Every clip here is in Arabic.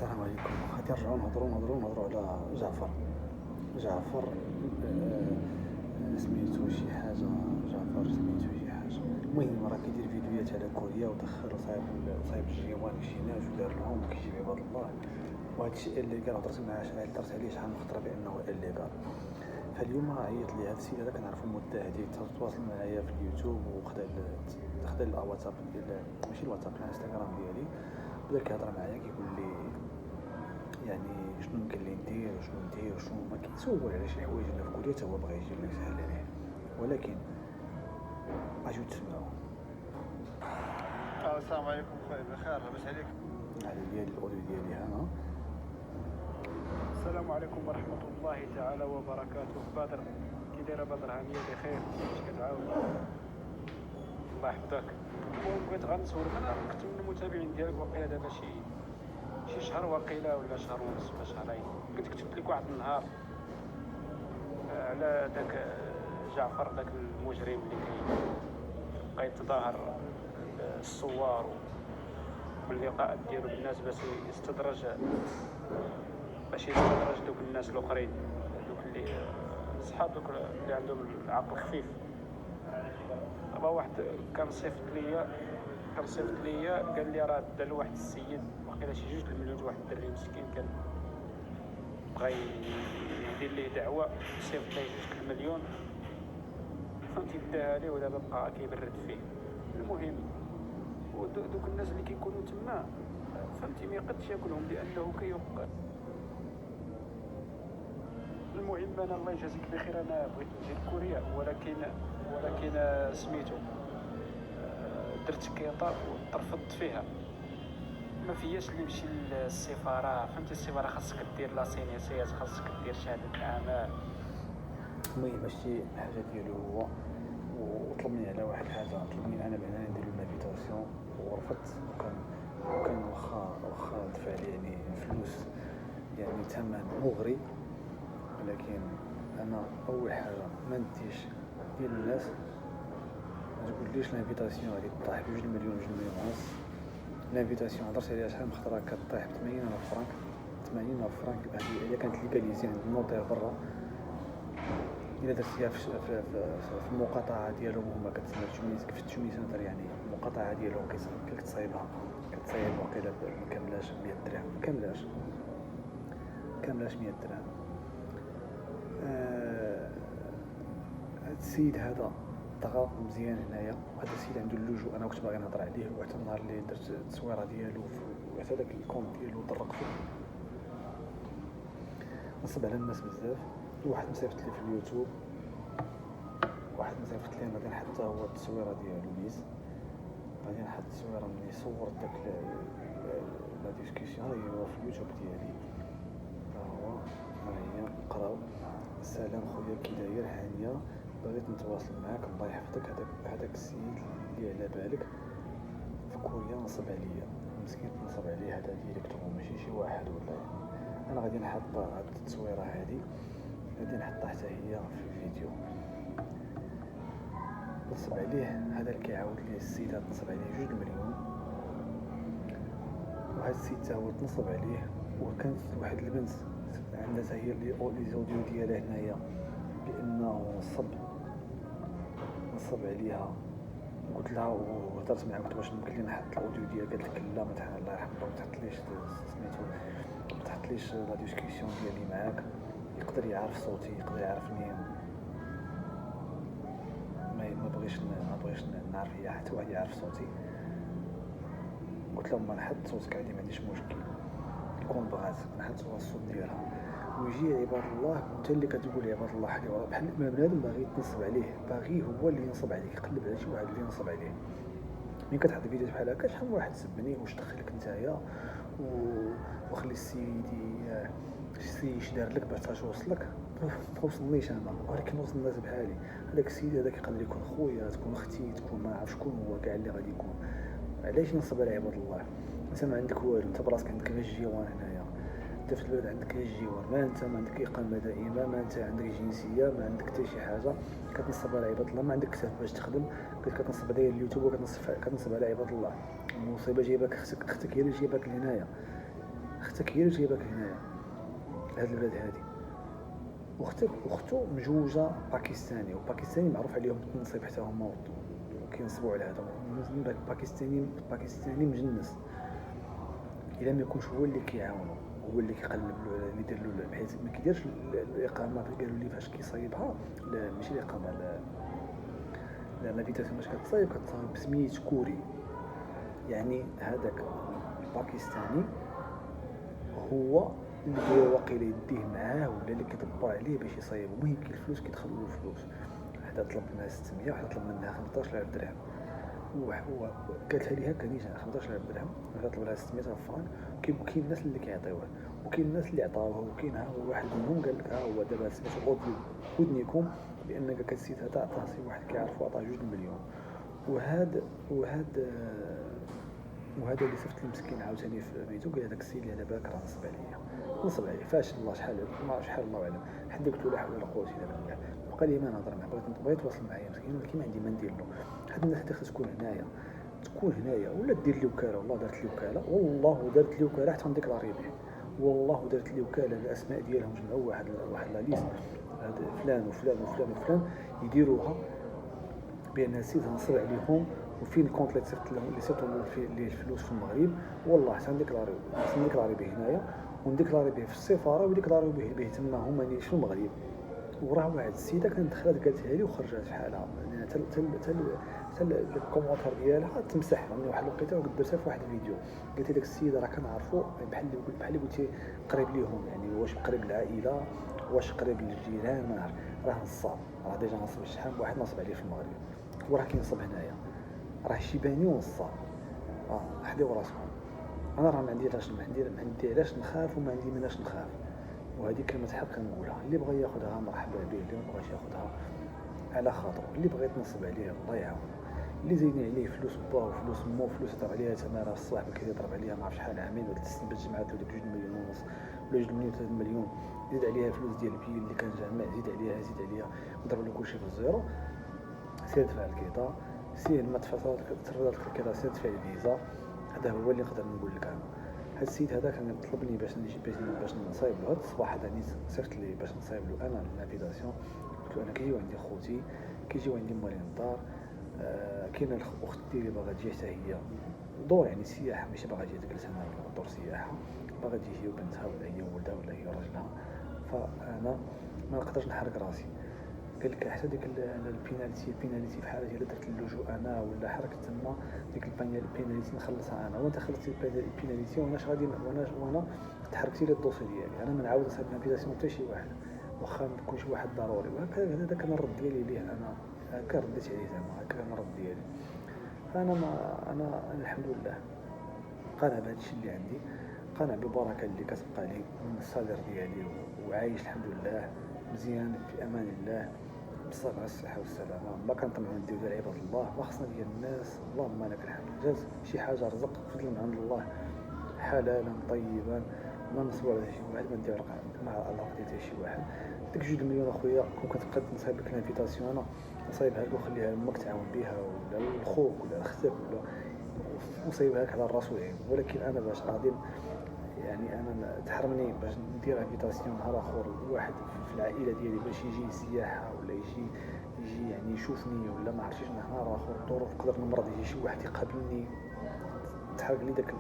السلام عليكم. غادي نرجعو نهضرو على جعفر. سميتو شي حاجه. المهم راه كيدير فيديوهات على كوريا ودخل وصايب الجيوان كشيناج ودار لهم كيجيب عباد الله، وهذا الشيء اللي قال هضرت عليه شحال من خطره بانه الليغال. فاليوم عيط لي هذا السيد هذا كنعرفو مده هادي، تواصل معايا في اليوتيوب وخدا الواتساب ديال ماشي الواتساب الانستغرام ديالي، بدا كيهضر معايا كيقول لي يعني شنو يمكن لي ندير وشنو ما كيتسول على شي حوايج اللي في كوريا تا هو بغا يجي الله يسهل عليه، ولكن اجيو تسمعوا. السلام عليكم خويا، بخير لاباس عليك؟ على ديال الاوديو ديالي ها. السلام عليكم ورحمة الله تعالى وبركاته. بدر كي دايره؟ بدر هانية بخير؟ واش كتعاود؟ الله يحفظك. المهم بغيت غنسولك، انا كنت من المتابعين ديالك واقيلا دابا شي شهر واقيلا ولا شهر ونص ولا شهرين، كنت كتبت لك واحد النهار على داك جعفر، داك المجرم اللي كيبقى يتظاهر الصور واللقاءات ديالو بالناس باش يستدرج دوك الناس الاخرين، دوك اللي صحاب، دوك اللي عندهم العقل خفيف. دابا واحد كان صيفط ليا قال لي راه دا لواحد السيد واقيلا شي 2 المليون، واحد الدري مسكين كان بغا يدير ليه دعوه، صيفط ليه 2 المليون فهمتي، داها ليه ودابا بقى كيبرد فيه. المهم دوك الناس اللي كيكونوا تما فهمتي ما يقدش ياكلهم لانه كيوقع. المهم انا الله يجازيك بخير، انا بغيت نجي لكوريا ولكن سميتو درت كيطه وترفضت فيها، ما فياش اللي نمشي للسفاره، فهمتي السفاره خاصك دير لاسينيسيات، خاصك دير شهاده اعمال. المهم هادشي الحاجه ديالو هو، وطلبني على واحد الحاجه، طلبني انا بانني ندير له لافيتاسيون ورفضت، وكان واخا دفع لي يعني فلوس يعني ثمن مغري، ولكن انا اول حاجه ما نديش ديال الناس، ما تقوليش لافيتاسيون غادي طايح ب2 مليون 2 مليون ونص. لافيتاسيون هضرت عليها شحال من خطره كطيح ب 80,000 فرانك. 80,000 فرانك هي كانت ليغاليزي عند النوطير برا، الا درتيها في المقاطعه ديالهم هما كتسمى في التشوميسنتر، يعني المقاطعه ديالهم كتصايب واقيلا مكملاش 100 درهم، كاملاش 100 درهم. هاد السيد هذا طغى مزيان هنايا، وهذا السيد عنده اللجوء، انا كنت باغي نهضر عليه، وحتى النهار اللي درت التصويره ديالو وحتى داك الكونت ديالو طرقته، نصب على الناس بزاف. واحد مصيفط لي في اليوتيوب، واحد مصيفط لي غادي نحط هو التصويره ديالو ليز، غادي نحط التصويره ملي صورت داك لا ديسكسيون، هو في اليوتيوب ديالي، ها هي نقراو. السلام خويا كي داير؟ هانيه، بغيت نتواصل معاك، الله يحفظك. هذاك السيد اللي على بالك في كوريا نصب عليا، مسكين نصب عليه، هذا ديريكتومون ماشي شي واحد ولا يعني. انا غادي نحط هاد التصويره هذه، غادي نحطها حتى هي في الفيديو. نصب عليه هذا اللي كيعاود ليه السيد، هذا نصب عليه 2 مليون، وهذا السيد تا هو تنصب عليه. وكانت واحد البنت عندها حتى هي لي زوديو ديالها هنايا بانه نصب عليها. قلت لها وهضرت معها، قلت واش ممكن لي نحط الاوديو ديالها؟ قالت لك لا، ما تحط، الله يرحمها، ما تحطليش سميتو، ما تحطليش لا ديسكسيون ديالي معاك، يقدر يعرف صوتي، يقدر يعرفني، ما بغيش نعرف هي حتى واحد يعرف صوتي. قلت لهم ما نحط صوتك عادي، ما عنديش مشكل، يكون بغات نحط الصوت ديالها. ويجي عباد الله، وانت اللي كتقول عباد الله حالي وراه، بحال ما بنادم باغي يتنصب عليه، باغي هو اللي ينصب عليك، يقلب على شي واحد اللي ينصب عليه. ملي كتحط فيديو بحال هكا، شحال من واحد سبني، واش دخلك نتايا وخلي السيد اش دار لك باش توصلك؟ ما وصلنيش انا، ولكن وصل الناس بحالي. هذاك السيد هذاك يقدر يكون خويا، تكون اختي، تكون ما عرف شكون هو كاع اللي غادي يكون. علاش نصب على عباد الله؟ انت ما عندك والو، انت براسك عندك غير الجيوان هنايا، انت في البلد عندك غير الجوار، ما انت ما عندك اقامه دائمه، ما انت عندك جنسيه، ما عندك حتى شي حاجه، كتنصب على عباد الله، ما عندك كتاب باش تخدم، كتنصب على اليوتيوب وكتنصب على عباد الله. المصيبه جايبك اختك هي اللي جايبك لهنايا. اختك هي اللي جايباك هنايا لهاد البلاد هادي، اختو مجوجه باكستاني، وباكستاني معروف عليهم بالتنصيب حتى هما كينصبوا على هذا باكستاني مجنس. الا ما يكونش هو اللي كيعاونو، هو اللي كيقلب له اللي يدير له، بحيث ما كيديرش الاقامه. قالوا لي فاش كيصايبها، لا ماشي الاقامه، لا لافيتاسيون باش كتصايب بسميت كوري. يعني هذاك الباكستاني هو اللي واقيلا يديه معاه، ولا اللي كيدبر عليه باش يصايب. المهم كاين الفلوس كيدخلوا له الفلوس. حدا طلب منها 600، وحدا طلب منها 15000 درهم، هو قالتها لي هكا نيشان 15000 درهم، وحدا طلب لها 600 فرانك. كاين الناس اللي كيعطيوه، وكاين الناس اللي عطاوها، وكاين ها هو واحد منهم قال لك ها هو دابا سميتو اوديو ودنيكم، بان كاع السيد هذا عطاه شي واحد كيعرفو، عطاه 2 مليون. وهذا اللي صفت المسكين عاوتاني في بيتو، قال هذاك السيد اللي على بالك راه نصب عليه فاش الله شحال ما عرف شحال الله اعلم. حد قلت له لا حول ولا قوه الا بالله، بقى لي ما نهضر معاه، بغيت يتواصل معايا مسكين، ولكن ما عندي ما ندير له. هاد الناس هادي خصها تكون هنايا، ولا دير لي وكاله. والله دارت لي وكاله، والله دارت لي وكاله حتى نديكلاري به، والله دارت لي وكاله. الاسماء ديالهم جمعوا واحد لا ليست، هذا فلان وفلان وفلان وفلان يديروها بان السيد نصب عليهم، وفين الكونت اللي صيفط لهم ليه الفلوس في المغرب. والله حتى نديكلاري به هنايا، ونديكلاري به في السفاره، وديكلاريو به تما هما اللي في المغرب. وراه واحد السيده كانت دخلت قالتها لي وخرجت بحالها، يعني حتى الكومونتير ديالها تمسح. يعني واحد الوقيته درتها في واحد الفيديو، قالت لك السيده راه كنعرفوا بحال اللي قلتي قريب ليهم، يعني واش قريب للعائله، واش قريب للجيران، ما نعرف. راه نصاب، راه ديجا نصب شحال واحد نصب عليه في المغرب، وراه كينصب هنايا، راه شيباني ونصاب. حديو راسكم. انا راه ما عندي علاش نخاف، وما عندي مناش نخاف. وهذه كلمه حق كنقولها، اللي بغى ياخذها مرحبا به، اللي ما بغاش ياخذها على خاطره. اللي بغى يتنصب عليه الله يعاونه، اللي زايدين عليه فلوس باه وفلوس مو فلوس يضرب عليها تماره في الصباح بكري، يضرب عليها ما عرف شحال عامين ولا 3 سنين باش جمعات له ديك 2 مليون ونص ولا 2 مليون 3 مليون، زيد عليها فلوس ديال البي اللي كان جامع، زيد عليها وضرب له كلشي في الزيرو. سير دفع الكيطه، سير ما تفرضات الكيطه، سير دفع الفيزا. هذا هو اللي نقدر نقول لك انا. هاد السيد هذا كان طلبني باش نجي باش نصايب له. هاد الصباح هذا صيفط لي باش نصايب له انا الانفيتاسيون. قلت له انا كيجيو عندي خوتي، كيجيو عندي موالين الدار، كاينه الاخت ديالي باغا تجي حتى هي دور، يعني سياحه، ماشي باغا تجي تجلس هنا دور سياحه، باغا تجي هي وبنتها ولا هي ولدها ولا هي راجلها. فانا ما نقدرش نحرك راسي. قال لك حتى ديك البيناليتي بحال الا درت اللجوء انا ولا حركت تما، ديك البيناليتي نخلصها انا، وانت خلصتي البيناليتي وانا تحركتي لي الدوسي ديالي. انا ما نعاود نصايب الابليكاسيون حتى شي واحد، واخا يكون شي واحد ضروري. وهكا هذا كان الرد ديالي ليه، انا هكا رديت عليه زعما، هكا كان الرد ديالي. انا الحمد لله قانع بهذا الشيء اللي عندي، قانع بالبركه اللي كتبقى لي من الصدر ديالي، وعايش الحمد لله مزيان في امان الله بالصحه والصحه والسلامه. ما كنطمعوا نديرو ديال عباد الله، ما خصنا ديال الناس. اللهم لك الحمد، جات شي حاجه رزق فضل من عند الله حلالا طيبا، ما نصبر على شي واحد، ما ندير مع الله ديال شي واحد. ديك 2 مليون اخويا كون كتبقى نصايب لك الانفيتاسيون، انا نصايبها لك وخليها لامك تعاون بها، ولا لخوك ولا لختك، ولا نصايبها لك على الراس والعين. ولكن انا باش غادي يعني انا تحرمني باش ندير انفيتاسيون نهار اخر لواحد في العائله ديالي باش يجي سياحه، ولا يجي يعني يشوفني، ولا ما عرفتش نهار اخر الظروف نقدر نمرض يجي شي واحد يقابلني، تحرق لي داك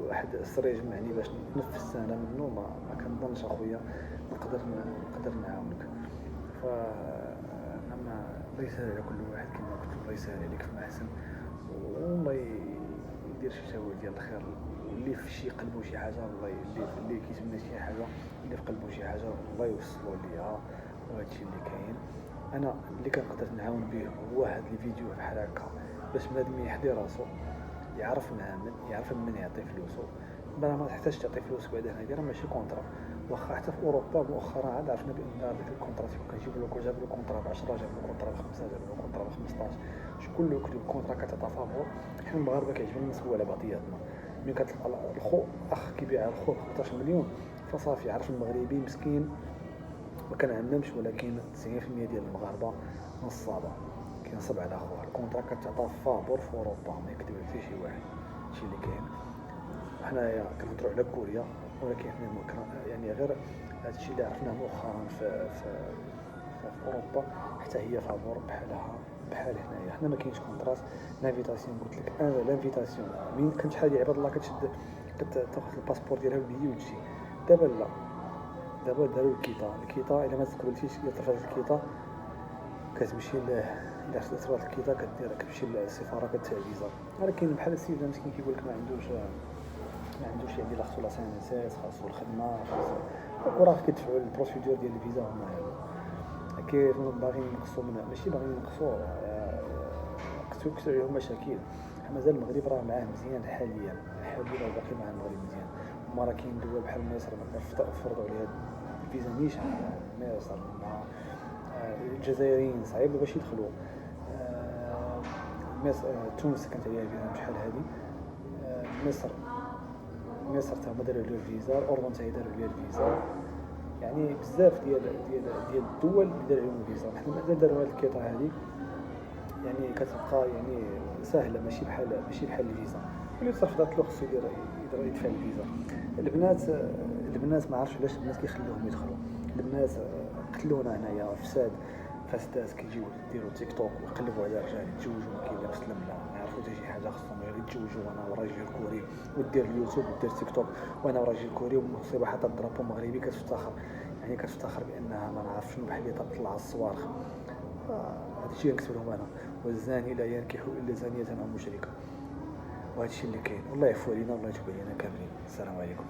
واحد السر يجمعني باش نتنفس انا منه. ما كنظنش اخويا نقدر نعاونك. انما ليس على كل واحد كما قلت، الله يسهل عليك فما احسن، والله يدير شي تاويل ديال الخير. اللي في شي قلبه شي حاجه، الله اللي كيتمنى شي حاجه، اللي في قلبه شي حاجه الله يوصلوا ليها. وهذا الشيء اللي كاين، انا اللي كنقدر نعاون به هو هاد الفيديو بحال هكا، باش بنادم يحضي راسو، يعرف من يعطي فلوسه. ما تحتاج تعطي فلوس بعد هنا، راه ماشي كونطرا. واخا حتى في اوروبا مؤخرا عاد عرفنا بان ديك الكونطرات كيجيب له، جاب له كونطرا ب 10، جاب له كونطرا ب 5، جاب له كونطرا ب 15. شكون اللي يكتب كونطرا كتعطى فافور؟ حنا المغاربه كيعجبنا نسبوا على بعضياتنا. ملي كتلقى الخو اخ كيبيع الخو ب 15 مليون، فصافي عرف المغربي مسكين ما كنعممش، ولكن 90% ديال المغاربه نصابه كينصب على خوه. الكونطرا كتعطى فابور في اوروبا، ما يكتب حتى شي واحد. هادشي اللي كاين. حنايا كنهضروا على كوريا، ولكن حنا يعني غير هادشي اللي عرفناه مؤخرا في اوروبا حتى هي فابور بحال هنايا. حنا ما كاينش كونتراست. لانفيتاسيون قلت لك انا، لانفيتاسيون من كنت شحال عباد الله كتشد كتاخذ الباسبور ديالها وبيي وتجي. دابا لا، دابا داروا الكيتا الا ما تقبلتيش الا ترفضت الكيتا كتمشي الا ترفضت الكيتا كتمشي للسفاره كتدفع فيزا. ولكن بحال السيد مسكين كيقول لك ما عندوش يعني لا خصو لا سي خاصو الخدمه خاصو، وراه كيدفعوا البروسيدور ديال الفيزا هما كيف باغيين ينقصوا منها، ماشي باغيين ينقصوا، كتكثر عليهم مشاكل. مازال المغرب راه معاه مزيان حاليا باقي مع المغرب مزيان. هما راه كاين دول بحال مصر فرضوا عليها الفيزا نيشان، مصر مع الجزائريين صعيب باش يدخلوا. تونس كانت عليها فيزا شحال هذه. مصر تا هما داروا عليها الفيزا، الاردن تا داروا عليها الفيزا. يعني بزاف ديال الدول اللي داروا عليهم الفيزا. حنا مازال داروا هذه الكيطه هذه، يعني كتبقى يعني سهله، ماشي بحال الفيزا. اللي ترفضات له خصو يدفع الفيزا. البنات ما عرفتش علاش البنات كيخليوهم يدخلوا. البنات قتلونا هنايا، فاسدات كيجيو يديروا تيك توك ويقلبوا على رجال يتزوجوا، ما كاين لا مسلم لا يعرفوا حتى شي حاجه، خصهم غير يتزوجوا. وانا وراجل كوري ودير اليوتيوب ودير تيك توك وانا وراجل كوري ومصيبه حتى الدرابو مغربي كتفتخر، يعني كتفتخر بانها ما نعرف شنو بحال اللي تطلع الصواريخ. هذا الشيء نكتب لهم انا، والزاني لا ينكح الا زانيه او مشركه. وهذا الشيء اللي كاين. والله يعفو علينا والله يتوب علينا كاملين. السلام عليكم.